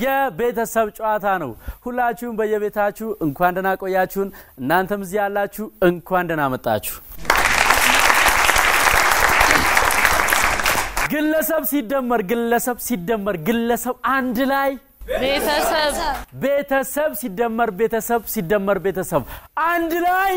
የቤተሰብ ጨዋታ ነው ሁላችሁም በየቤታችሁ እንኳን ደህና ቆያችሁን እናንተም እዚህ ያላችሁ እንኳን ደህና መጣችሁ ግለሰብ ሲደመር ግለሰብ አንድ ላይ ቤተሰብ ሲደመር ቤተሰብ አንድ ላይ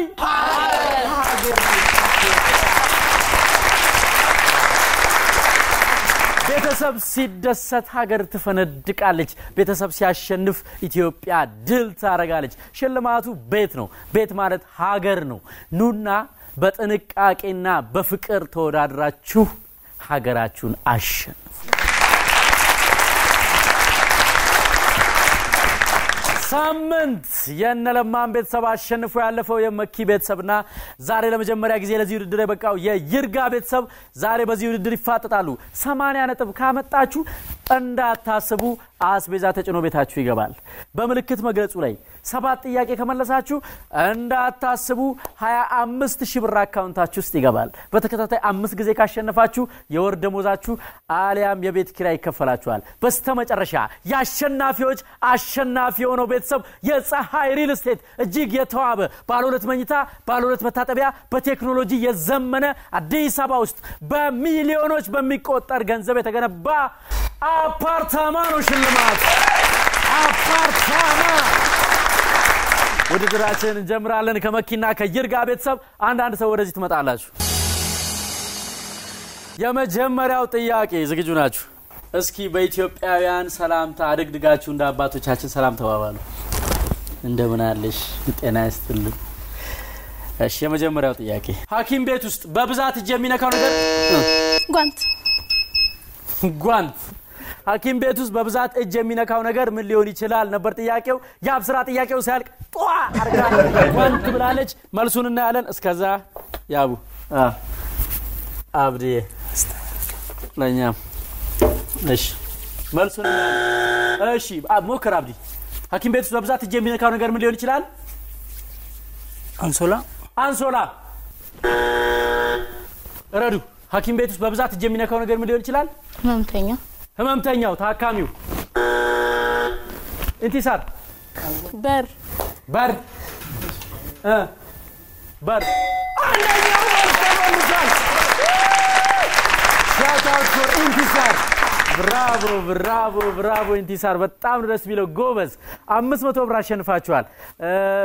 ቤተሰብ ሲደሰት ሀገር ትፈነድቃለች ቤተሰብ ሲያሸንፍ ኢትዮጵያ ድል ታረጋለች ሽልማቱ ቤት ነው ቤት ማለት ሀገር ነው ኑና በጥንቃቄና በፍቅር ተወዳድራችሁ ሀገራችሁን አሸንፉ ሳምንት የነለማን ቤተሰብ አሸንፎ ያለፈው የመኪ ቤተሰብና ዛሬ ለመጀመሪያ ጊዜ ለዚህ ውድድር የበቃው የይርጋ ቤተሰብ ዛሬ በዚህ ውድድር ይፋጠጣሉ 80 ነጥብ ካመጣችሁ እንዳታስቡ አስቤዛ ተጭኖ ቤታችሁ ይገባል በመልክት መግለጹ ላይ 7 ጥያቄ ከመለሳችሁ እንዳታስቡ 25000 ብር አካውንታችሁ ውስጥ ይገባል በተከታታይ 5 ጊዜ ካሸነፋችሁ የወር ደሞዛችሁ አሊያም የቤት ኪራይ ይከፈላችኋል በስተመጨረሻ ያሸናፊዎች አሸናፊ ሆኖ ቤተሰብ የፀሐይ ሪል ስቴት እጅግ የተዋበ ባለ 2 መኝታ ባለ 2 መታጠቢያ በቴክኖሎጂ የዘመነ አዲስ አበባ ውስጥ በሚሊዮኖች በሚቆጠር ገንዘብ የተገነባ አፓርታማ ነው ሽልማት አፓርታማ ውድድራችን እንጀምራለን ከመኪና ከይርጋ ቤተሰብ አንድ ሰው ወደዚህ ትመጣላችሁ የመጀመሪያው ጥያቄ ዝግጁ ናችሁ እስኪ በኢትዮጵያውያን ሰላምታ አድግድጋችሁ እንደ አባቶቻችን ሰላም ተባባሉ እንደምን አለሽ ጤና ይስጥልኝ እሺ የመጀመሪያው ጥያቄ ሐኪም ቤት ውስጥ በብዛት እጅ የሚነካው ነገር ጓንት ሐኪም ቤት ውስጥ በብዛት እጅ የሚነካው ነገር ምን ሊሆን ይችላል ነበር ጥያቄው ያብስራ ጥያቄው ሲያልቅ ጧ አርጋ ጓንት ብላለች መልሱን እናያለን እስከዛ ያቡ አብዲ ለኛ እሺ መልሱን እሺ ሞክር አብዲ ሐኪም ቤት ውስጥ በብዛት እጅ የሚነካው ነገር ምን ሊሆን ይችላል አንሶላ ረዱ ሐኪም ቤት ውስጥ በብዛት እጅ የሚነካው ነገር ምን ሊሆን ይችላል ህመምተኛው ታካሚው እንቲሳር በር አንደኛው ተመልሷል shout out for እንቲሳር ብራቮ እንቲሳር በጣም ደስ ቢለው ጎበዝ 500 ብር አሸንፋችኋል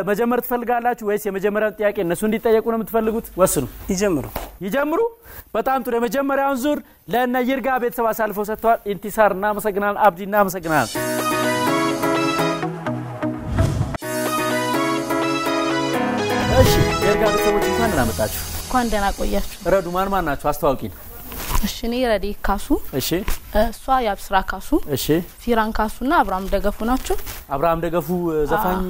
መጀመር ትፈልጋላችሁ ወይስ የመጀመሪያውን ጥያቄ እነሱ እንዲጠየቁ ነው የምትፈልጉት ወስኑ ይጀምሩ በጣም ጥሩ የመጀመሪያውን ዙር ለነ ይርጋ ቤተሰብ አሳልፈው ሰጥተዋል እንቲሳርና መሰግናል አብዲና መሰግናል እሺ ይርጋ ቤተሰቦች እንኳን ደህና መጣችሁ እንኳን ደህና ቆያችሁ ረዱ ማን ናችሁ አስተዋውቂኝ እሺ እኔ ረዲ ካሱ እሺ እሷ ያብስራ ካሱ እሺ ፊራን ካሱና አብራም ደገፉ ናቸው አብራም ደገፉ ዘፋኝ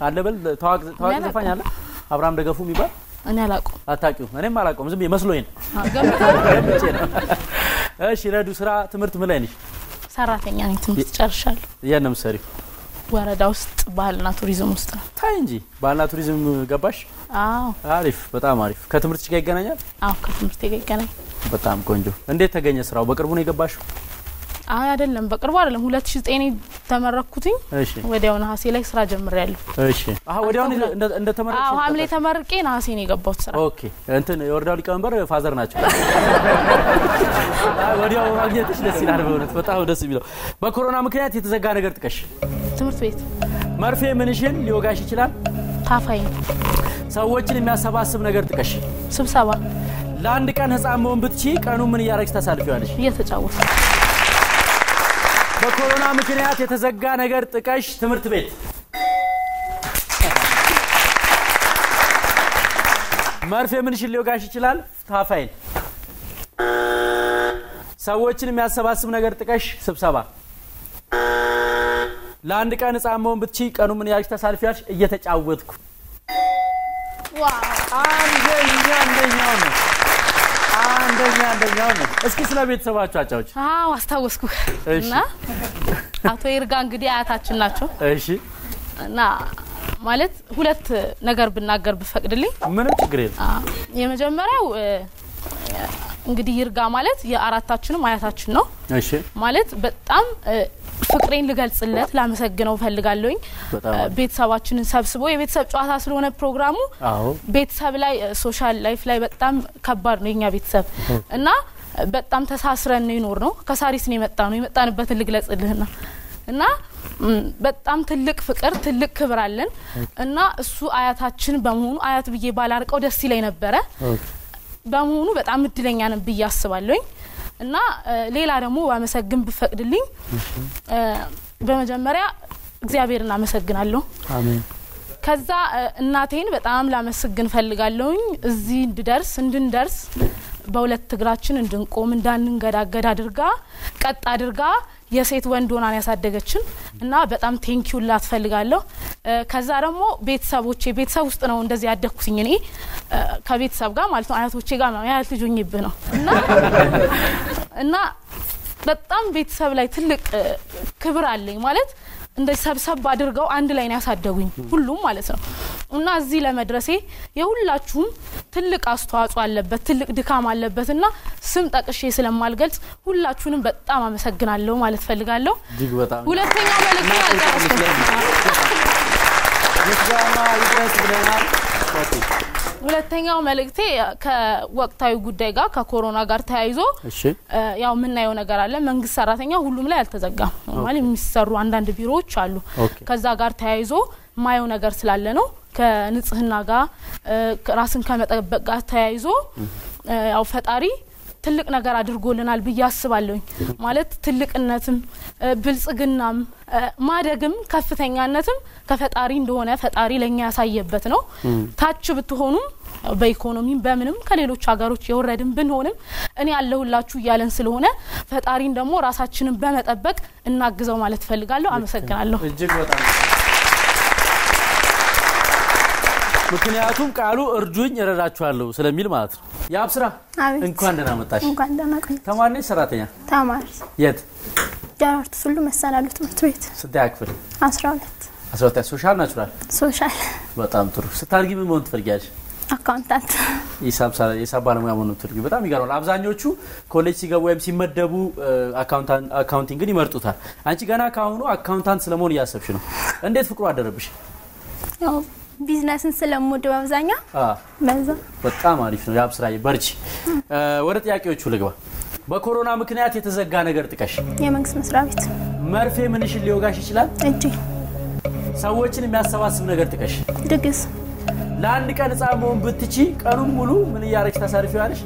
አለበል ታዋቂ ዘፋኝ አለ አብራም ደገፉ የሚባል እኔ አላውቀውም አታውቂው እኔም አላውቀውም ዝም መስሎኝ እሺ ረዱ ስራ ትምህርት ምን ላይ ነሽ ሰራተኛ ነኝ ትምህርት ጨርሻለሁ የነም ሰሪ ወረዳ ውስጥ ባህልና ቱሪዝም ውስጥ ነው ታይ እንጂ ባህልና ቱሪዝም ገባሽ አሪፍ በጣም አሪፍ ከትምህርትሽ ጋር ይገናኛል ከትምህርት ጋር ይገናኛል በጣም ቆንጆ እንዴት ተገኘ ስራው በቅርቡ ነው የገባሽው አይደለም በቅርቡ አይደለም 2009 ተመረኩትኝ ወዲያው ነሐሴ ላይ ስራ ጀምሬያለሁ እሺ ወዲያው እንደ ተመረቅሽ ሐምሌ ተመርቄ ነሐሴ ነው የገባሁት ስራ ኦኬ እንትን የወረዳው ሊቀመንበር ፋዘር ናቸው ወዲያው ማግኘትሽ ደስ ይላል በእውነት በጣም ደስ የሚለው በኮሮና ምክንያት የተዘጋ ነገር ጥቀሽ ትምህርት ቤት መርፌ ምንሽን ሊወጋሽ ይችላል ታፋይ ሰዎችን የሚያሰባስብ ነገር ጥቀሽ ስብሰባ ለአንድ ቀን ህፃን መሆን ብትቺ ቀኑ ምን ያረክስ ታሳልፊዋለሽ እየተጫወተ በኮሮና ምክንያት የተዘጋ ነገር ጥቀሽ ትምህርት ቤት መርፌ ምንሽን ሊወጋሽ ይችላል ታፋይን ሰዎችን የሚያሰባስብ ነገር ጥቀሽ ስብሰባ ለአንድ ቀን ህፃን መሆን ብትቺ ቀኑ ምን ያረክስ ታሳልፊዋለሽ እየተጫወትኩ ዋው አንደኛው ነው እስኪ ስለ ቤተሰባችሁ አጫውች አስታወስኩ እና አቶ ይርጋ እንግዲህ አያታችን ናቸው እሺ እና ማለት ሁለት ነገር ብናገር በፈቅድልኝ ምንም ችግር የለም የመጀመሪያው እንግዲህ ይርጋ ማለት የአራታችንም አያታችን ነው እሺ ማለት በጣም ፍቅሬን ልገልጽለት ላመሰግነው ፈልጋለሁኝ ቤተሰባችንን ሰብስቦ የቤተሰብ ጨዋታ ስለሆነ ፕሮግራሙ ቤተሰብ ላይ ሶሻል ላይፍ ላይ በጣም ከባድ ነው የኛ ቤተሰብ እና በጣም ተሳስረን ነው ይኖር ነው ከሳሪስ ነው የመጣንበት ልግለጽልህና እና በጣም ትልቅ ፍቅር ትልቅ ክብር አለን እና እሱ አያታችን በመሆኑ አያት ብዬ ባላርቀው ደስ ይለኝ ነበር በመሆኑ በጣም እድለኛ ነን ብዬ አስባለሁኝ እና ሌላ ደግሞ አመሰግን በፈቅድልኝ በመጀመሪያ እግዚአብሔርን አመሰግናለሁ አሜን ከዛ እናቴን በጣም ላመሰግን ፈልጋለሁኝ እዚህ እንድንደርስ በሁለት እግራችን እንድንቆም እንዳንንገዳገድ አድርጋ ቀጥ አድርጋ የሴት ወንድ ሆና ያሳደገችን እና በጣም ቴንኪው ላት ፈልጋለሁ ከዛ ደግሞ ቤተሰብ ውስጥ ነው እንደዚህ ያደኩኝ እኔ ከቤተሰብ ጋር ማለት ነው አያቶቼ ጋር ነው ያያት ልጆኝብህ ነው እና በጣም ቤተሰብ ላይ ትልቅ ክብር አለኝ ማለት እንደ ሰብሰብ አድርገው አንድ ላይ ነው ያሳደጉኝ ሁሉም ማለት ነው እና እዚህ ለመድረሴ የሁላችሁም ትልቅ አስተዋጽኦ አለበት ትልቅ ድካም አለበትና ስም ጠቅሼ ስለማልገልጽ ሁላችሁንም በጣም አመሰግናለሁ ማለት ፈልጋለሁ ሁለተኛው መልእክት ሁለተኛው መልእክቴ ከወቅታዊ ጉዳይ ጋር ከኮሮና ጋር ተያይዞ ያው ምናየው ነገር አለ መንግስት ሰራተኛ ሁሉም ላይ አልተዘጋም ማለት የሚሰሩ አንዳንድ ቢሮዎች አሉ ከዛ ጋር ተያይዞ ማየው ነገር ስላለ ነው ከንጽህና ጋር ራስን ከመጠበቅ ጋር ተያይዞ ያው ፈጣሪ ትልቅ ነገር አድርጎልናል በያስባለሁኝ ማለት ትልቅነትም ብልጽግናም ማደግም ከፍተኛነትም ከፈጣሪ እንደሆነ ፈጣሪ ለኛ ያሳየበት ነው ታች ብትሆኑ በኢኮኖሚም በምንም ከሌሎች ሀገሮች የወረድን ብንሆንም እኔ ያለሁላችሁ ያለን ስለሆነ ፈጣሪን ደግሞ ራሳችንን በመጠበቅ እናግዘው ማለት ፈልጋለሁ አመሰግናለሁ እጅግ በጣም ምክንያቱም ቃሉ እርጁኝ እረዳችኋለሁ ስለሚል ማለት ነው ያብስራ እንኳን ደህና መጣሽ እንኳን ደህና ቆይ ተማሪ ሰራተኛ ተማሪ የት ዳርት ሁሉ መሰላሉ ትምህርት ቤት ስንት ያክፍል 12 ሶሻል ናቹራል ሶሻል በጣም ጥሩ ስታርጊ ምን መሆን ትፈልጊያለሽ አካውንታንት የሂሳብ ባለሙያ መሆን ትፈልጊ በጣም ይገርማል አብዛኞቹ ኮሌጅ ሲገቡ ወይም ሲመደቡ አካውንቲንግን ይመርጡታል አንቺ ገና ካሁኑ አካውንታንት ስለመሆን ያሰብሽ ነው እንዴት ፍቅሩ አደረብሽ ያው ቢዝነስን ስለምወድ በአብዛኛው በዛ በጣም አሪፍ ነው ያብስራዬ በርቺ ወደ ጥያቄዎቹ ልግባ በኮሮና ምክንያት የተዘጋ ነገር ጥቀሽ የመንግስት መስሪያ ቤት መርፌ ምንሽ ሊወጋሽ ይችላል እጂ ሰዎችን የሚያሰባስብ ነገር ጥቀሽ ድግስ ለአንድ ቀን ጻመውን ብትቺ ቀኑን ሙሉ ምን ያረክሽ ታሳርፊዋለሽ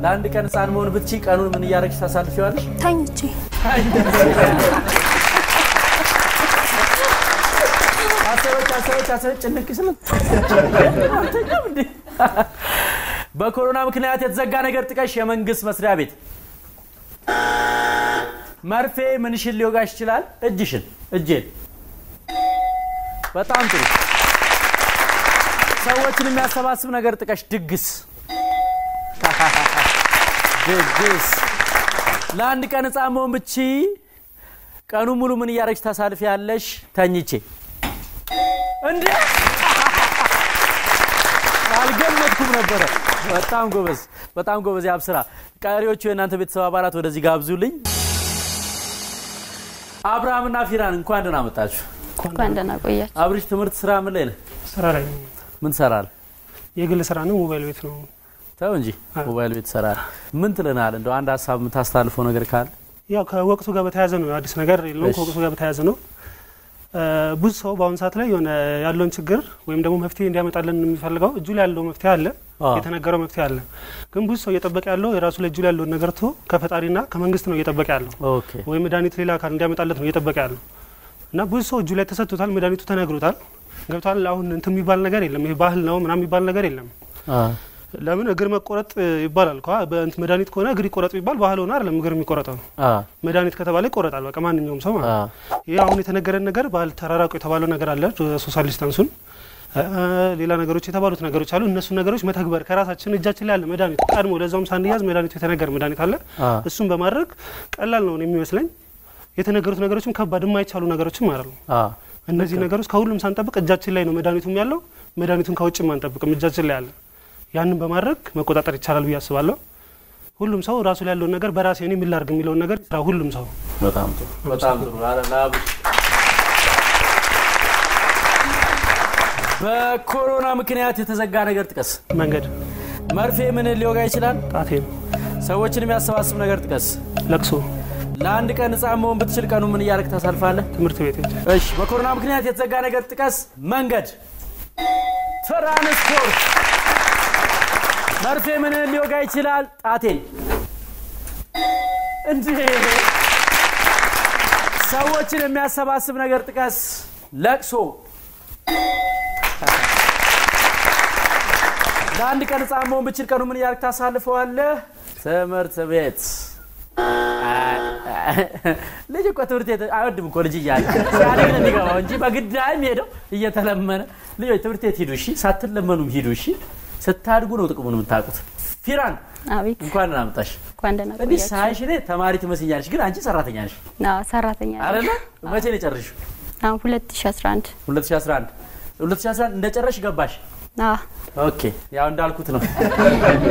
ለአንድ ቀን ጻመውን ብትቺ ቀኑን ምን ያረክሽ ታሳርፊዋለሽ ታኝቼ አሰበች ጭንቅሽ ነው በኮሮና ምክንያት የተዘጋ ነገር ጥቀሽ የመንግስት መስሪያ ቤት መርፌ ምንሽን ሊወጋሽ ይችላል እጄን በጣም ጥሩ ሰዎችን የሚያሰባስብ ነገር ጥቀሽ ድግስ ለአንድ ቀን ጻመውን ብቻ ቀኑ ሙሉ ምን ያረክሽ ታሳልፊያለሽ ተኝቼ እንዴ አልገመትኩም ነበር በጣም ጎበዝ ያብስራ ቀሪዎቹ የናንተ ቤተሰብ አባላት ወደዚህ ጋብዙልኝ አብርሃምና ፊራን እንኳን ደህና መጣችሁ እንኳን ደህና ቆያችሁ አብሪሽ ትምህርት ስራ ምን ላይ ነው ስራ ላይ ምን ሰራል የግል ስራ ነው ሞባይል ቤት ነው ታው እንጂ ሞባይል ቤት ሰራል ምን ትለናል እንደው አንድ ሐሳብ የምታስተላልፈው ነገር ካለ ያው ከወቅቱ ጋር በተያያዘ ነው አዲስ ነገር የለውም ከወቅቱ ጋር በተያያዘ ነው ብዙ ሰው በአሁን ሰዓት ላይ የሆነ ያለውን ችግር ወይም ደግሞ መፍትሄ እንዲያመጣልን የሚፈልገው እጁ ላይ ያለው መፍትሄ አለ የተነገረው መፍትሄ አለ ግን ብዙ ሰው እየጠበቀ ያለው የራሱ ላይ እጁ ላይ ያለው ነገር ከፈጣሪና ከመንግስት ነው እየጠበቀ ያለው ወይ መድኃኒት ሌላ አካል እንዲያመጣለት ነው እየጠበቀ ያለው እና ብዙ ሰው እጁ ላይ ተሰጥቶታል መድኃኒቱ ተነግሮታል ገብቷል አሁን እንትን የሚባል ነገር የለም ይሄ ባህል ነው ምናምን የሚባል ነገር የለም ለምን እግር መቆረጥ ይባላል በእንት መድኃኒት ከሆነ እግር ይቆረጥ ይባል ባህል ሆነ አይደለም እግር የሚቆረጠው መድኃኒት ከተባለ ይቆረጣል በቃ ማንኛውም ሰው ማለት ይሄ አሁን የተነገረን ነገር ባህል ተራራቁ የተባለው ነገር አለ ሶሻል ዲስታንሱን ሌላ ነገሮች የተባሉት ነገሮች አሉ እነሱ ነገሮች መተግበር ከራሳችን እጃችን ላይ ያለ መድኃኒት ቀድሞ ለዛውም ሳንያዝ መድኃኒቱ የተነገረ መድኃኒት አለ እሱን በማድረግ ቀላል ነው የሚመስለኝ የተነገሩት ነገሮችም ከባድ የማይቻሉ ነገሮችም አይደሉም እነዚህ ነገሮች ከሁሉም ሳንጠብቅ እጃችን ላይ ነው መድኃኒቱም ያለው መድኃኒቱን ከውጭ ማንጠብቅም እጃችን ላይ ያለ ያንን በማድረግ መቆጣጠር ይቻላል ብዬ አስባለሁ ሁሉም ሰው ራሱ ላይ ያለው ነገር በራሴ እኔ ምን ላድርግ የሚለው ነገር ይስራ ሁሉም ሰው በጣም ጥሩ አላላብ በኮሮና ምክንያት የተዘጋ ነገር ጥቀስ መንገድ መርፌ ምን ሊወጋ ይችላል ጣቴ ሰዎችን የሚያሰባስብ ነገር ጥቀስ ለቅሶ ለአንድ ቀን ጻመውን ብትችል ቀኑ ምን ያርክ ታሳልፋለህ ትምህርት ቤት እሺ በኮሮና ምክንያት የተዘጋ ነገር ጥቀስ መንገድ ትራንስፖርት መርፌ ምን ሊወጋ ይችላል ጣቴን እንዴ ሰዎችን የሚያሰባስብ ነገር ጥቀስ ለቅሶ ለአንድ ቀን ጻመውን ብትችል ቀኑ ምን ያርክ ታሳልፈዋለህ ትምህርት ቤት ልጅ እኮ ትምህርት ቤት አይወድም እኮ ልጅ እያለ ሲያድግ ነው የሚገባው እንጂ በግዳይም ሄደው እየተለመነ ልጆች ትምህርት ቤት ሂዱ እሺ ሳትለመኑም ሂዱ እሺ ስታድጉ ነው ጥቅሙን የምታውቁት ፊራን አቤት እንኳን አምጣሽ እንኳን ደህና ቆያችሁ እንዴ ሳይሽ ነኝ ተማሪ ትመስኛለሽ ግን አንቺ ሰራተኛ ነሽ አዎ ሰራተኛ ነኝ አይደለ መቼ ነው ጨርሽው 2011 እንደጨረሽ ገባሽ ኦኬ ያው እንዳልኩት ነው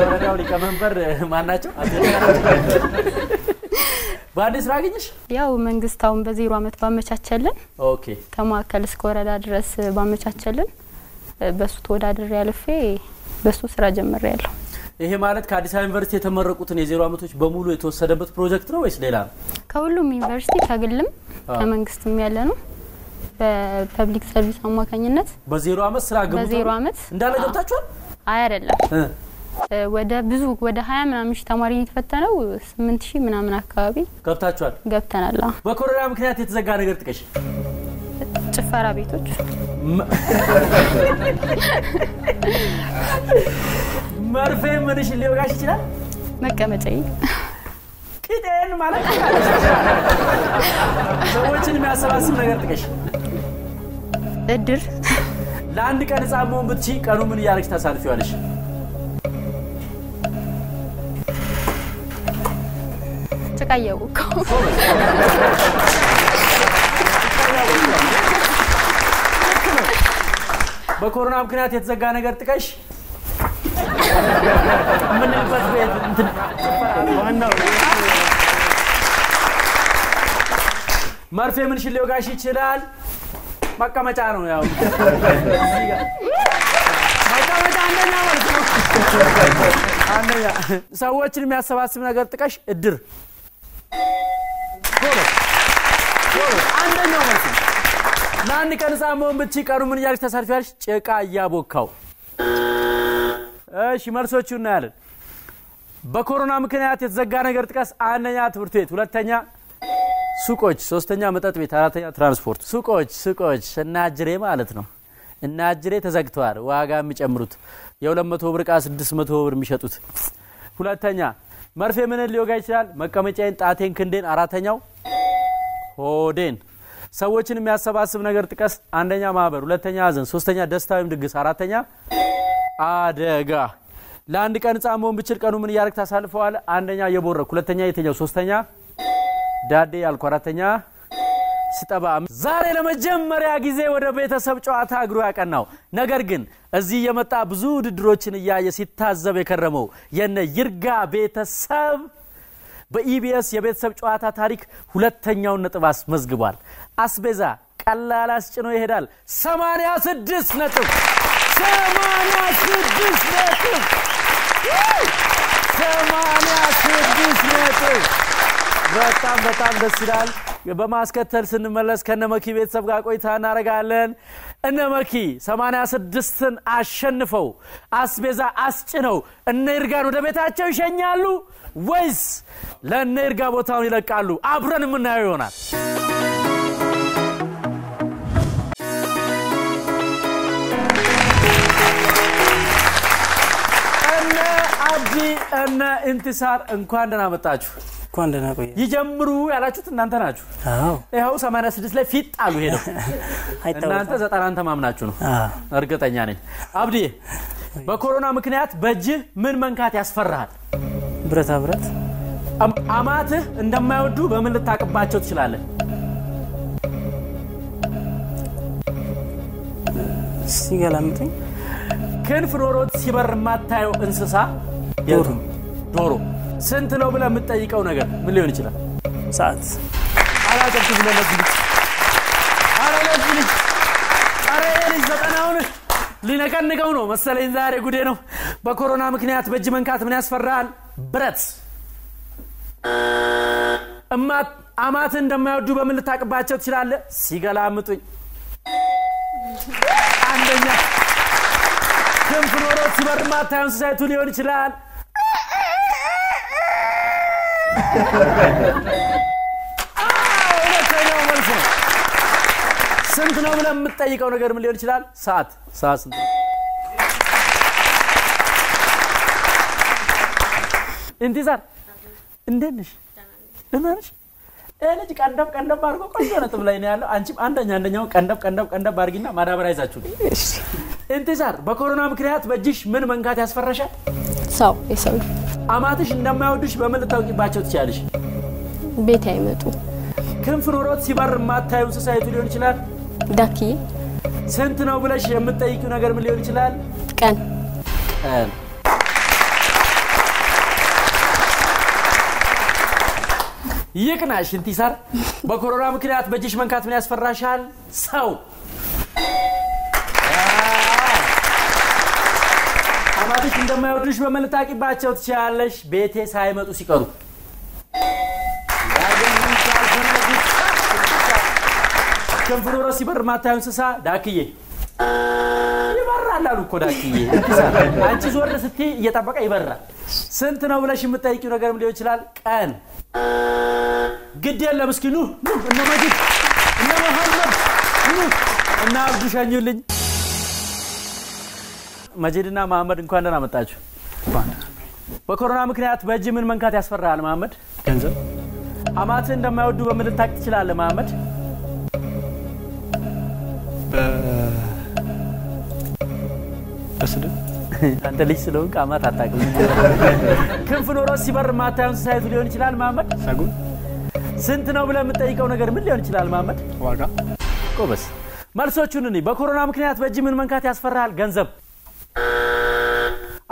ወረዳው ሊቀመንበር ማናቸው ባንዲስ ራግኝሽ ያው መንግስታውን በ0 አመት ባመቻቸልን ኦኬ ከማከል እስከ ወረዳ ድረስ ባመቻቸልን በሱ ተወዳድሬ ያለፈ በሱ ስራ ጀምሬያለሁ ይሄ ማለት ከአዲስ አበባ ዩኒቨርሲቲ የተመረቁትን የ0 አመቶች በሙሉ የተወሰደበት ፕሮጀክት ነው ወይስ ሌላ ነው ከሁሉም ዩኒቨርሲቲ ከግልም ከመንግስትም ያለ ነው በፐብሊክ ሰርቪስ አማካኝነት በ0 አመት ስራ ገቡት በ0 አመት እንዳለ ገብታችኋል አይ አይደለም ወደ 20 ምናምን ሺህ ተማሪ የተፈተነው 8000 ምናምን አካባቢ ገብታችኋል ገብተናል በኮሮና ምክንያት የተዘጋ ነገር ጥቀሽ ጭፈራ ቤቶች መርፌ ምንሽ ሊወጋሽ ይችላል መቀመጫዬ ቂጤን ማለት ሰዎችን የሚያሰባስብ ነገር ጥቀሽ እድር ለአንድ ቀን ጻመውን ብትቺ ቀኑ ምን ያርክሽ ታሳልፊዋለሽ ጭቃየው በኮሮና ምክንያት የተዘጋ ነገር ጥቀሽ ምን ልበት ቤት እንትን ዋናው መርፌ ምን ሽል ሊወጋሽ ይችላል መቀመጫ ነው ያው መቀመጫ አንደኛ ማለት ነው አንደኛ ሰዎችን የሚያሰባስብ ነገር ጥቀሽ እድር አንደኛው ማለት ነው ለአንድ ቀን ጻመውን ብትቺ ቀኑ ምን ያርክ ተሳልፊያለሽ ጭቃ ያቦካው እሺ መልሶቹ እናያለን በኮሮና ምክንያት የተዘጋ ነገር ጥቀስ አንደኛ ትምህርት ቤት ሁለተኛ ሱቆች ሶስተኛ መጠጥ ቤት አራተኛ ትራንስፖርት ሱቆች እናጅሬ ማለት ነው እናጅሬ ተዘግተዋል ዋጋ የሚጨምሩት የ200 ብር ዕቃ 600 ብር የሚሸጡት ሁለተኛ መርፌ ምን ሊወጋ ይችላል መቀመጫዬን ጣቴን ክንዴን አራተኛው ሆዴን ሰዎችን የሚያሰባስብ ነገር ጥቀስ አንደኛ ማህበር ሁለተኛ ሀዘን ሶስተኛ ደስታ ወይም ድግስ አራተኛ አደጋ ለአንድ ቀን ጻመውን ብችል ቀኑ ምን ያርክ ታሳልፈዋል አንደኛ የቦረክ ሁለተኛ የተኛው ሶስተኛ ዳዴ ያልኩ አራተኛ ስጠባ ዛሬ ለመጀመሪያ ጊዜ ወደ ቤተሰብ ጨዋታ እግሩ ያቀናው ነገር ግን እዚህ የመጣ ብዙ ውድድሮችን ያየ ሲታዘብ የከረመው የነ ይርጋ ቤተሰብ በኢቢኤስ የቤተሰብ ጨዋታ ታሪክ ሁለተኛውን ነጥብ አስመዝግቧል አስቤዛ ቀላል አስጭኖ ይሄዳል 86 ነጥብ በጣም ደስ ይላል በማስከተል ስንመለስ ከነመኪ ቤተሰብ ጋር ቆይታ እናረጋለን እነመኪ 86ን አሸንፈው አስቤዛ አስጭነው እነ ይርጋን ወደ ቤታቸው ይሸኛሉ ወይስ ለእነ ይርጋ ቦታውን ይለቃሉ አብረን ምናየው ይሆናል አብዲ እና እንትሳር እንኳን ደህና መጣችሁ እንኳን ደህና ቆየ ይጀምሩ ያላችሁት እናንተ ናችሁ አዎ ይሄው 86 ላይ ፊት ጣሉ ሄደው እናንተ 90 ተማምናችሁ ነው እርግጠኛ ነኝ አብዲ በኮሮና ምክንያት በእጅ ምን መንካት ያስፈራል ብረት አማትህ እንደማይወዱ በምን ልታቀባቸው ትችላለህ ሲገላምጡኝ ክንፍ ኖሮት ሲበር ማታየው እንስሳ ዶሮ ስንት ነው ብለ የምትጠይቀው ነገር ምን ሊሆን ይችላል ሰዓት አላቀርቱ ብለለዚህ አረለዚህ ዘጠናውን ሊነቀንቀው ነው መሰለኝ ዛሬ ጉዴ ነው በኮሮና ምክንያት በእጅ መንካት ምን ያስፈራል ብረት አማት እንደማይወዱ በምን ልታቀባቸው ትችላለህ ሲገላምጡኝ አንደኛ ክንፍ ኖሮት ሲበር ማታየው እንስሳይቱ ሊሆን ይችላል ሁለተኛው መልስ ነው ስንት ነው ብለህ የምትጠይቀው ነገር ምን ሊሆን ይችላል ሰዓት ስንት ነው እንቲዛር እንደነሽ ደናነሽ ልጅ ቀንደብ አድርጎ ቆንጆ ነጥብ ላይ ነው ያለው አንቺም አንደኛው ቀንደብ አድርጊና ማዳበሪያ ይዛችሁ እሺ እንቲዛር በኮሮና ምክንያት በእጅሽ ምን መንካት ያስፈራሻል የሰው አማትሽ እንደማይወዱሽ በምን ልታውቂባቸው ትችያለሽ ቤት አይመጡ ክንፍ ኖሮት ሲበር ማታየው እንስሳይቱ ሊሆን ይችላል ዳክዬ ስንት ነው ብለሽ የምትጠይቂው ነገር ምን ሊሆን ይችላል ቀን ይቅናሽ እንቲሳር በኮሮና ምክንያት በእጅሽ መንካት ምን ያስፈራሻል ሰው አማትሽ እንደማይወዱሽ በምን ልታውቂባቸው ትችያለሽ ቤቴ ሳይመጡ ሲቀሩ ክንፍ ኖሮት ሲበር ማታየው እንስሳ ዳክዬ ይበራል አሉ እኮ ዳክዬ አንቺ ዞር ስትይ እየጠበቀ ይበራል ስንት ነው ብለሽ የምትጠይቂው ነገር ምን ሊሆን ይችላል ቀን ግድ የለም እስኪ ኑ እነ መጂድ እነ መሐመድ እና አብዱ ሸኙልኝ መጂድና መሐመድ እንኳን ደህና መጣችሁ በኮሮና ምክንያት በእጅ ምን መንካት ያስፈራል መሐመድ ገንዘብ አማት እንደማይወዱ በምን ልታውቅ ትችላለህ መሐመድ በስድብ አንተ ልጅ ስለሆንክ አማት አታውቅም ክንፍ ኖሮት ሲበር ማታየው እንስሳይቱ ሊሆን ይችላል መሐመድ ሰጉን ስንት ነው ብለህ የምትጠይቀው ነገር ምን ሊሆን ይችላል መሐመድ ዋጋ ቆበስ መልሶቹን እኔ በኮሮና ምክንያት በእጅ ምን መንካት ያስፈራል ገንዘብ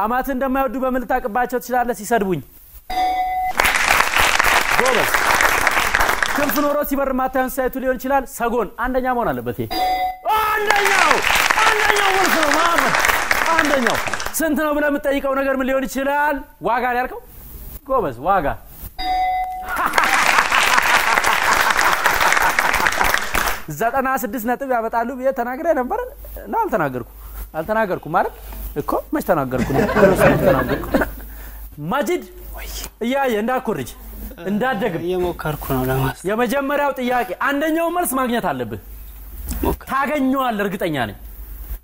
አማት እንደማይወዱ በምን ልታውቅባቸው ትችላለህ ሲሰድቡኝ ቆበስ ክንፍ ኖሮት ሲበር ማታየው እንስሳይቱ ሊሆን ይችላል ሰጎን አንደኛ መሆን አለበት አንደኛው መልስ ነው መሐመድ አንደኛው ስንት ነው ብለህ የምትጠይቀው ነገር ምን ሊሆን ይችላል ዋጋ ያልከው ቆበስ ዋጋ 96 ነጥብ ያመጣሉ ብዬ ተናግሬ ነበር ነው አልተናገርኩም ማለት እኮ መች ተናገርኩ ማጂድ ያየ እንዳኮርጅ እንዳደግም የሞከርኩ ነው ለማስ የመጀመሪያው ጥያቄ አንደኛው መልስ ማግኘት አለብህ ታገኘዋለህ እርግጠኛ ነኝ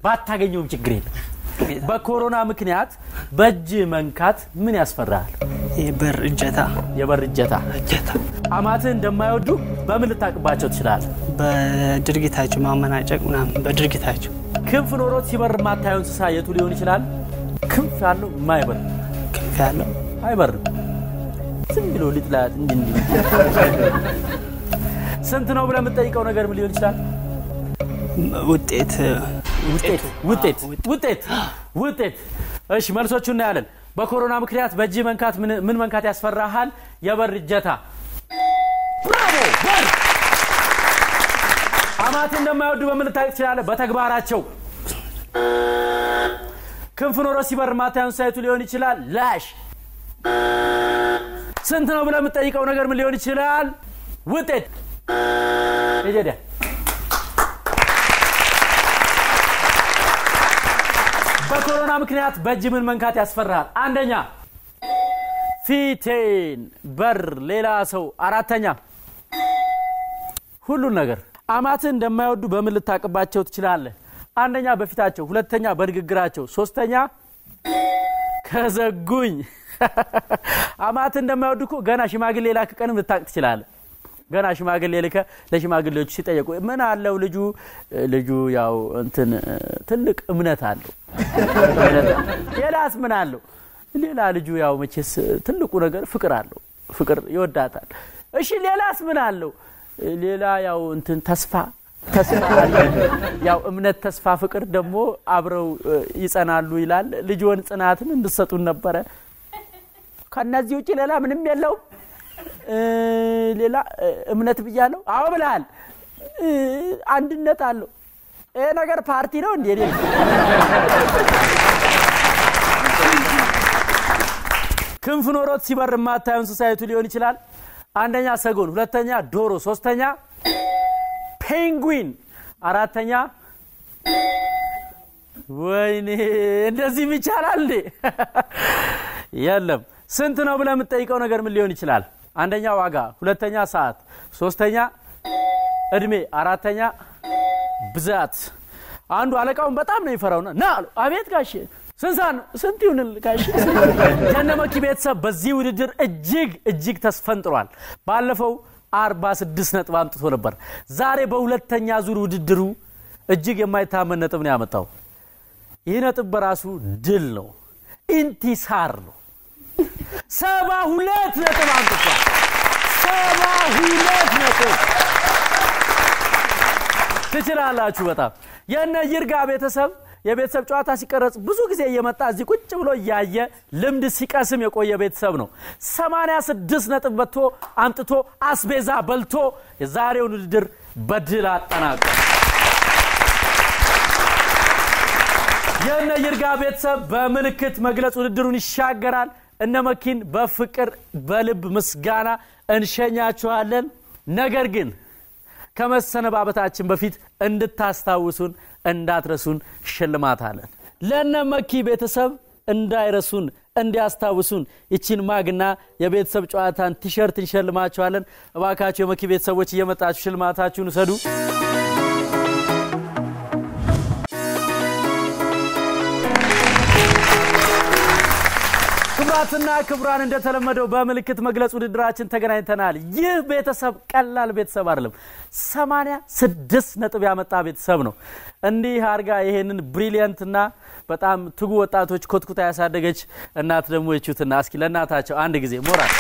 ባታገኘውም ችግር የለም በኮሮና ምክንያት በእጅ መንካት ምን ያስፈራል የበር እጀታ አማት እንደማይወዱ በምን ልታውቅባቸው ትችላለህ በድርጊታቸው ማመናጨቅ ምናምን በድርጊታቸው ክንፍ ኖሮት ሲበር ማታየው እንስሳ የቱ ሊሆን ይችላል ክንፍ ያለው ማይበር ክንፍ ያለው አይበርም ዝም ብሎ ሊጥላት እንዴ ስንት ነው ብለህ የምትጠይቀው ነገር ምን ሊሆን ይችላል ውጤት እሺ መልሶቹን እናያለን በኮሮና ምክንያት በእጅ መንካት ምን መንካት ያስፈራሃል የበር እጀታ ብራቮ በር አማት እንደማይወዱ በምን ልታውቅ ትችላለህ በተግባራቸው ክንፍ ኖሮት ሲበር ማታየው እንስሳይቱ ሊሆን ይችላል ላሽ ስንት ነው ብለህ የምትጠይቀው ነገር ምን ሊሆን ይችላል ውጤት እጀዳ በኮሮና ምክንያት በእጅ ምን መንካት ያስፈራል አንደኛ ፊቴን በር ሌላ ሰው አራተኛ ሁሉ ነገር አማት እንደማይወዱ በምን ልታውቅባቸው ትችላለህ አንደኛ በፊታቸው ሁለተኛ በንግግራቸው ሶስተኛ ከዘጉኝ አማት እንደማይወዱ ገና ሽማግሌ ላክ ቀንም ልታውቅ ትችላለህ ገና ሽማግሌ ልከ ለሽማግሌዎች ሲጠየቁ ምን አለው ልጁ ያው እንትን ትልቅ እምነት አለው ሌላስ ምን አለው ሌላ ልጁ ያው መቼስ ትልቁ ነገር ፍቅር አለው ፍቅር ይወዳታል እሺ ሌላስ ምን አለው ሌላ ያው እንትን ተስፋ ተስፋ አለ ያው እምነት ተስፋ ፍቅር ደግሞ አብረው ይጸናሉ ይላል ልጅውን ጽናትን እንድሰጡን ነበር ከነዚህ ውጪ ሌላ ምንም የለው ሌላ እምነት ብያለሁ አው ብላል አንድነት አለው ይሄ ነገር ፓርቲ ነው እንዴ ክንፍ ኖሮት ሲበር ማታዩን ሶሳይቱ ሊሆን ይችላል አንደኛ ሰጎን ሁለተኛ ዶሮ ሶስተኛ ፔንጉዊን አራተኛ ወይኔ እንደዚህ ይቻላል እንዴ የለም ስንት ነው ብለ የምትጠይቀው ነገር ምን ሊሆን ይችላል አንደኛ ዋጋ ሁለተኛ ሰዓት ሶስተኛ እድሜ አራተኛ ብዛት አንዱ አለቃውን በጣም ነው ይፈራውና ና አቤት ጋሼ ስንት ይሁንል ጋሼ የነመኪ ቤተሰብ በዚህ ውድድር እጅግ ተስፈንጥሯል ባለፈው 46 ነጥብ አምጥቶ ነበር ዛሬ በሁለተኛ ዙር ውድድሩ እጅግ የማይታመን ነጥብ ነው ያመጣው ይህ ነጥብ በራሱ ድል ነው ኢንቲሳር ነው 72 ነጥብ አምጥቷል 72 ነጥብ ትችላላችሁ በጣም የነ ይርጋ ቤተሰብ የቤተሰብ ጨዋታ ሲቀርጽ ብዙ ጊዜ እየመጣ እዚህ ቁጭ ብሎ ያየ ልምድ ሲቀስም የቆየ ቤተሰብ ነው 86 ነጥብ በቶ አምጥቶ አስቤዛ በልቶ የዛሬውን ውድድር በድል አጠናቀቀ የነ ይርጋ ቤተሰብ በምልክት መግለጽ ውድድሩን ይሻገራል እነ መኪን በፍቅር በልብ ምስጋና እንሸኛቸዋለን ነገር ግን ከመሰነባበታችን በፊት እንድታስታውሱን እንዳትረሱን ሽልማት አለን ለነ መኪ ቤተሰብ እንዳይረሱን እንዲያስታውሱን እቺን ማግና የቤተሰብ ጨዋታን ቲሸርት እንሸልማቸዋለን እባካችሁ የመኪ ቤተሰቦች እየመጣችሁ ሽልማታችሁን ሰዱ ክብራትና ክብራን እንደተለመደው በመልክት መግለጽ ውድድራችን ተገናኝተናል ይህ ቤተሰብ ቀላል ቤተሰብ አይደለም 86 ነጥብ ያመጣ ቤተሰብ ነው እንዲህ አርጋ ይሄንን ብሪሊያንትና በጣም ትጉ ወጣቶች ኮትኩታ ያሳደገች እናት ደግሞ እቺቱና እስኪ ለናታቸው አንድ ጊዜ ሞራል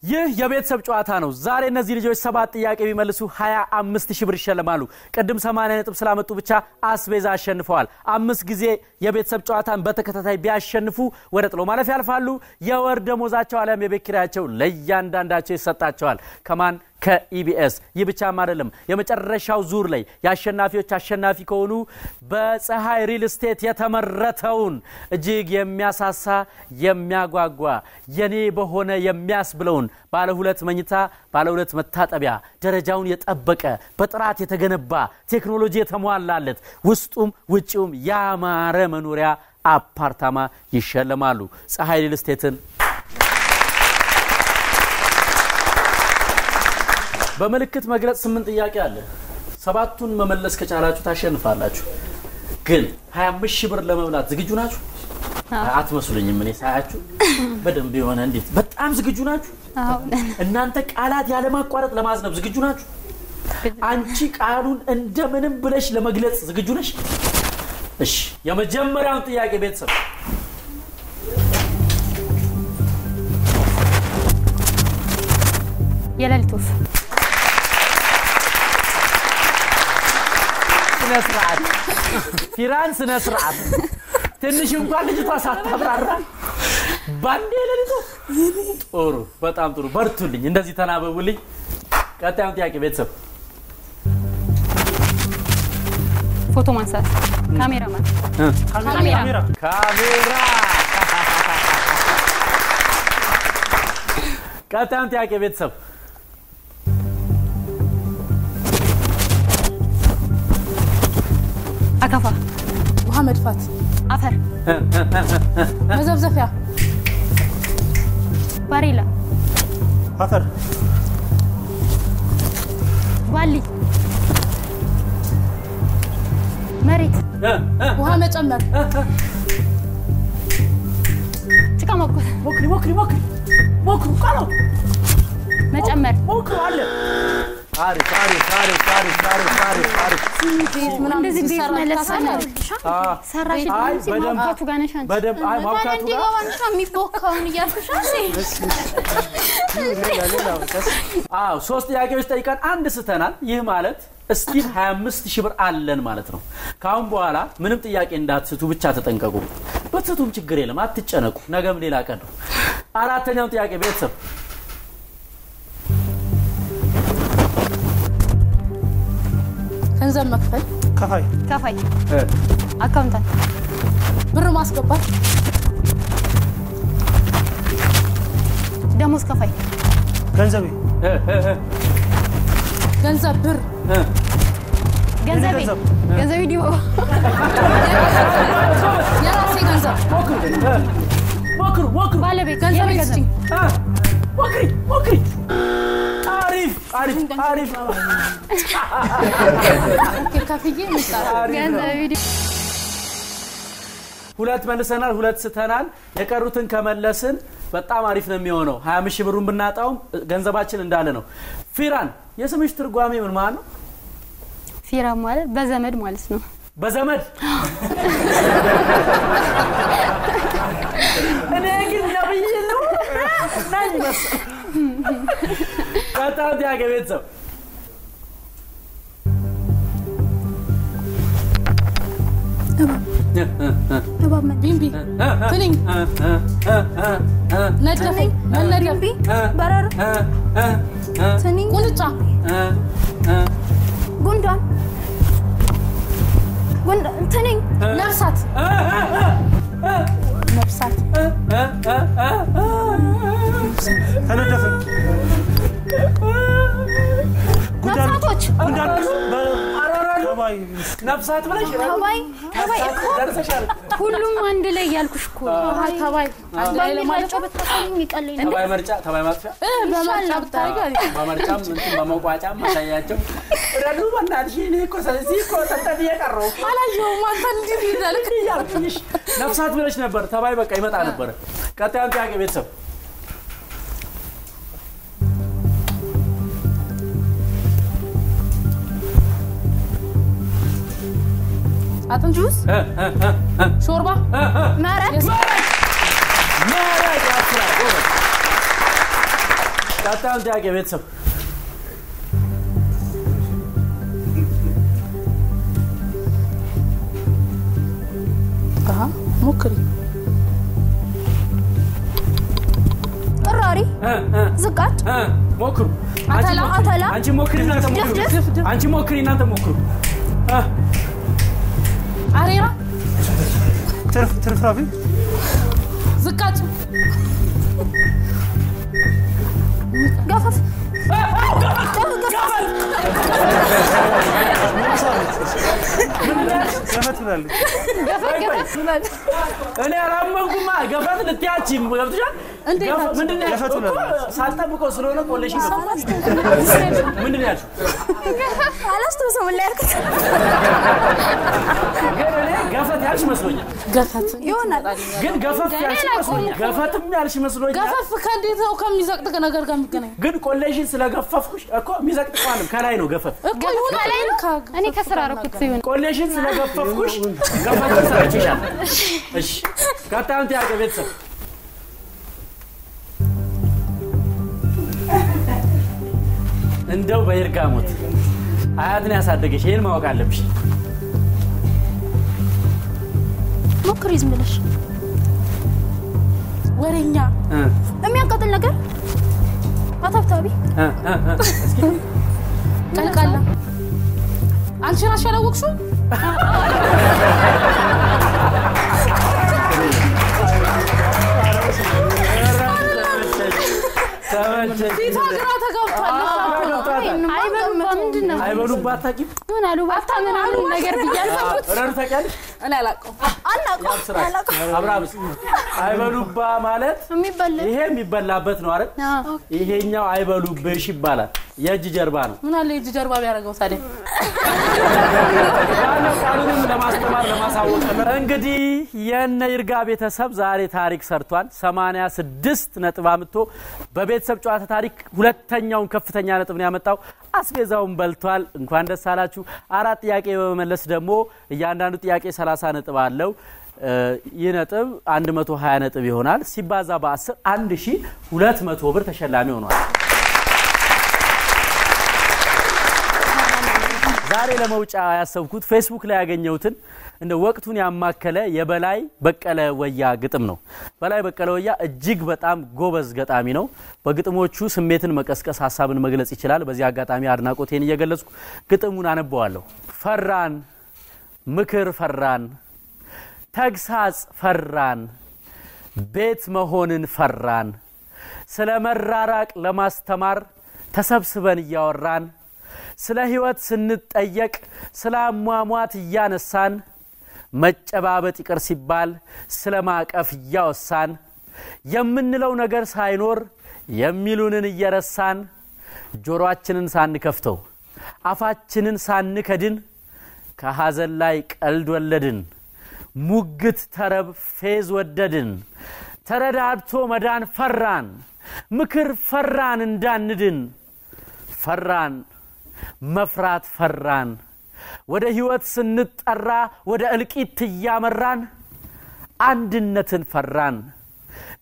ይህ የቤተሰብ ጨዋታ ነው ዛሬ እነዚህ ልጆች 7 ጥያቄ ቢመልሱ 25000 ብር ይሸለማሉ ቀድም 80 ነጥብ ስላመጡ ብቻ አስቤዛ አሸንፈዋል 5 ጊዜ የቤተሰብ ጨዋታን በተከታታይ ቢያሸንፉ ወደ ጥሎ ማለፍ ያልፋሉ የወር ደሞዛቸው አለም የቤክሪያቸው ለያንዳንዳቸው ይሰጣቸዋል ከማን ከኢቢኤስ ይብቻም አይደለም የመጨረሻው ዙር ላይ ያሸናፊዎች አሸናፊ ከሆኑ በፀሐይ ሪል ስቴት የተመረተውን እጅግ የሚያሳሳ የሚያጓጓ የኔ በሆነ የሚያስብለውን ባለ 2 መኝታ ባለ 2 መታጠቢያ ደረጃውን የጠበቀ በጥራት የተገነባ ቴክኖሎጂ የተሟላለት ውስጡም ውጪውም ያማረ መኖሪያ አፓርታማ ይሸለማሉ ፀሐይ ሪል ስቴትን በመልክት መግለጽ 8 ጥያቄ አለ 7ቱን መመለስ ከቻላችሁ ታሸንፋላችሁ ግን 25000 ብር ለመብላት ዝግጁ ናችሁ አትመስሉኝም እኔ ሳያችሁ በደንብ ይሆነ እንዴት በጣም ዝግጁ ናችሁ እናንተ ቃላት ያለ ማቋረጥ ለማዝነብ ዝግጁ ናችሁ አንቺ ቃሉን እንደምንም ብለሽ ለመግለጽ ዝግጁ ነሽ እሺ የመጀመሪያው ጥያቄ ቤተሰብ የለልቱፍ ነስራት ፊራንስ ነስራት ትንሽ እንኳን ልጅቷ ሳታብራራ ባንዴ ለልጅ ጥሩ በጣም ጥሩ በርቱልኝ እንደዚህ ተናበቡልኝ ቀጣዩ ጥያቄ ቤተሰብ ፎቶ ማንሳት ካሜራማን ካሜራ ቀጣዩ ጥያቄ ቤተሰብ አካፋ ውሃ መድፋት አፈር መዘብዘፊያ ባሪላ አፈር ባሊ መሬት ውሃ መጨመር ጭቃ ማብኮት ሞክሪ ቃሉ መጨመር ሞክሩ አለ አሪፍ እንደዚህ ቤት መለሳለ ሰራሽ ማውካቱ ጋር ነሽ አንቺ በደም አይ ማውካቱ ጋር አንቺ የሚቦካውን እያልኩሽ አዎ 3 ጥያቄዎች ጠይቀን አንድ ስተናል ይህ ማለት እስኪ 25000 ብር አለን ማለት ነው ካሁን በኋላ ምንም ጥያቄ እንዳትስቱ ብቻ ተጠንቀቁ በትቱም ችግር የለም አትጨነቁ ነገም ሌላ ቀን ነው አራተኛው ጥያቄ ቤተሰብ ገንዘብ መክፈል ከፋይ አካውንታንት ብር ማስገባት ደሞዝ ከፋይ ገንዘብ ብር ገንዘብ ዲቦ የራሴ ገንዘብ ሞክሩ ባለቤት ገንዘብ ይስጪኝ ሞክሪ አሪፍ ከፍዬ ምጣራ ገንዘብ ዲቦ ሁለት መልሰናል ሁለት ስተናል የቀሩትን ከመለስን በጣም አሪፍ ነው የሚሆነው 20000 ብሩን ብናጣው ገንዘባችን እንዳለ ነው ፊራን የስምሽ ትርጓሜ ምን ማለት ነው ፊራ ማለት በዘመድ ማለት ነው በዘመድ እኔ ግን ነብይ ነው ናይ መስ ካታው ያገቤተሰብ ቢምቢ ትንኝ ነደፈ መነደፍ በረር ትንኝ ቁንጫ ጉንዳን ትንኝ ነፍሳት ተነደፈ ነፍሳቶች ነፍሳት ብለሽ ተባይ ደርሰሻል ሁሉም አንድ ላይ ያልኩሽኮ ተባይ አንድ ላይ ለማለት በተሰኝ ይቀለኝ ተባይ ማጥፋ በመርጫ ብታረጋ በመርጫም እንትን በመቋጫም ማሳያቸው ረዱ በእናትሽ እኔ እኮ ስለዚህ እኮ ተንተን እየቀረው አላየሁም አንተ እንዲህ ይላልክ ያልኩሽ ነፍሳት ብለሽ ነበር ተባይ በቃ ይመጣ ነበር ቀጣዩ ጥያቄ ቤተሰብ አጥን ጁስ ሾርባ መረቅ ያስራ ጎበዝ ቀጣዩ ጥያቄ ቤተሰብ ሞክሪ ጥራሪ ዝቃጭ ሞክሩ አተላ አንቺ ሞክሪ እናንተ ሞክሩ አንቺ ሞክሪ እናንተ ሞክሩ አሬራ ትርፍራፊ ዝቃጭ ገፈፍ ገፈት ብላለች እኔ አላመንኩማ ገፈት ልትያቺ ገብተሻል ምንድነው ገፈት ብላለች ሳልጠብቀው ስለሆነ ቆለሽ ምንድነው ያልሽው አላስተውሰውም ለያልኩት ገፈት ያልሽ መስሎኛል ገፈት ይሆናል ግን ገፈት ያልሽ መስሎኛል ገፈትም ያልሽ መስሎኛል ገፈፍ ከእንዴት ነው ከሚዘቅጥ ነገር ጋር የሚገናኝ ግን ቆለሽን ስለገፈፍኩሽ እኮ የሚዘቅጥ ቃልም ከላይ ነው ገፈት እኮ ይሁን ከላይ ነው እኔ ከስራ አረኩት ሲሆን ቆለሽን ስለገፈፍኩሽ ገፈት ሰርችሻል እሺ ቀጣዩን ጥያቄ ቤተሰብ እንደው በይርጋሞት አያትን ያሳደገሽ ይሄን ማወቅ አለብሽ ሞክሪ ዝም ብለሽ ወሬኛ የሚያቃጥል ነገር አታብታቢ ቀልቃላ አንቺ ራስሽ ያላወቅሽው ፊቷ ግራ ተጋብቷል አይበሉባት ታቂም ምን አሉ ባታመናሉ ነገር ብያለሁ ረሩ ታቂያለሽ እኔ አላውቀው አብራምስ አይበሉባ ማለት ይሄ የሚበላበት ነው አይደል ይሄኛው አይበሉብሽ ይባላል የእጅ ጀርባ ነው ምን አለ የእጅ ጀርባ ቢያደርገው ታዲያ ቃሉንም ለማስተማር ያሳወቀን እንግዲህ የነ ይርጋ ቤተሰብ ዛሬ ታሪክ ሰርቷል 86 ነጥብ አምጥቶ በቤተሰብ ጨዋታ ታሪክ ሁለተኛውን ከፍተኛ ነጥብ ነው ያመጣው አስቤዛውን በልቷል እንኳን ደስ አላችሁ አራት ጥያቄ በመመለስ ደግሞ እያንዳንዱ ጥያቄ 30 ነጥብ አለው ይህ ነጥብ 120 ነጥብ ይሆናል ሲባዛ በ10 1200 ብር ተሸላሚ ሆኗል ዛሬ ለመውጫ ያሰብኩት ፌስቡክ ላይ ያገኘውትን እንደ ወቅቱን ያማከለ የበላይ በቀለ ወያ ግጥም ነው በላይ በቀለ ወያ እጅግ በጣም ጎበዝ ገጣሚ ነው በግጥሞቹ ስሜትን መቀስቀስ ሐሳብን መግለጽ ይችላል በዚህ አጋጣሚ አድናቆቴን እየገለጽኩ ግጥሙን አነባዋለሁ ፈራን ምክር ፈራን ተግሳጽ ፈራን ቤት መሆንን ፈራን ስለመራራቅ ለማስተማር ተሰብስበን ያወራን ስለ ህይወት ስንጠየቅ ስለ አሟሟት ያነሳን መጨባበጥ ይቀር ሲባል ስለ ማቀፍ ያወሳን የምንለው ነገር ሳይኖር የሚሉንን እየረሳን ጆሮአችንን ሳንከፍተው አፋችንን ሳንከድን ከሐዘን ላይ ቀልድ ወለድን ሙግት ተረብ ፌዝ ወደድን ተረዳድቶ መዳን ፈራን ምክር ፈራን እንዳንድን ፈራን መፍራት ፈራን ወደ ህይወት ስንጠራ ወደ እልቂት ያመራን አንድነትን ፈራን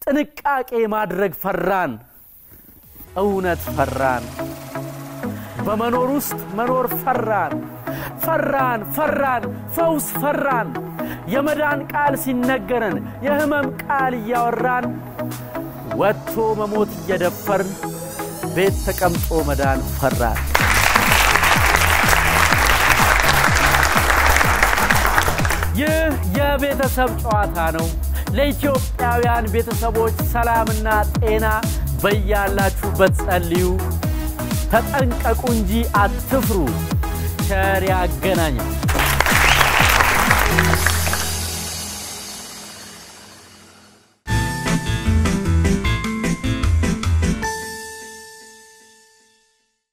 ጥንቃቄ ማድረግ ፈራን እውነት ፈራን በመኖር ውስጥ መኖር ፈራን ፈራን ፈራን ፈውስ ፈራን የመዳን ቃል ሲነገረን የህመም ቃል ያወራን ወጥቶ መሞት እየደፈርን ቤት ተቀምጦ መዳን ፈራን ይህ የቤተሰብ ጨዋታ ነው ለኢትዮጵያውያን ቤተሰቦች ሰላምና ጤና በያላችሁበት ጸልዩ ተጠንቀቁ እንጂ አትፍሩ ቸር ያገናኛል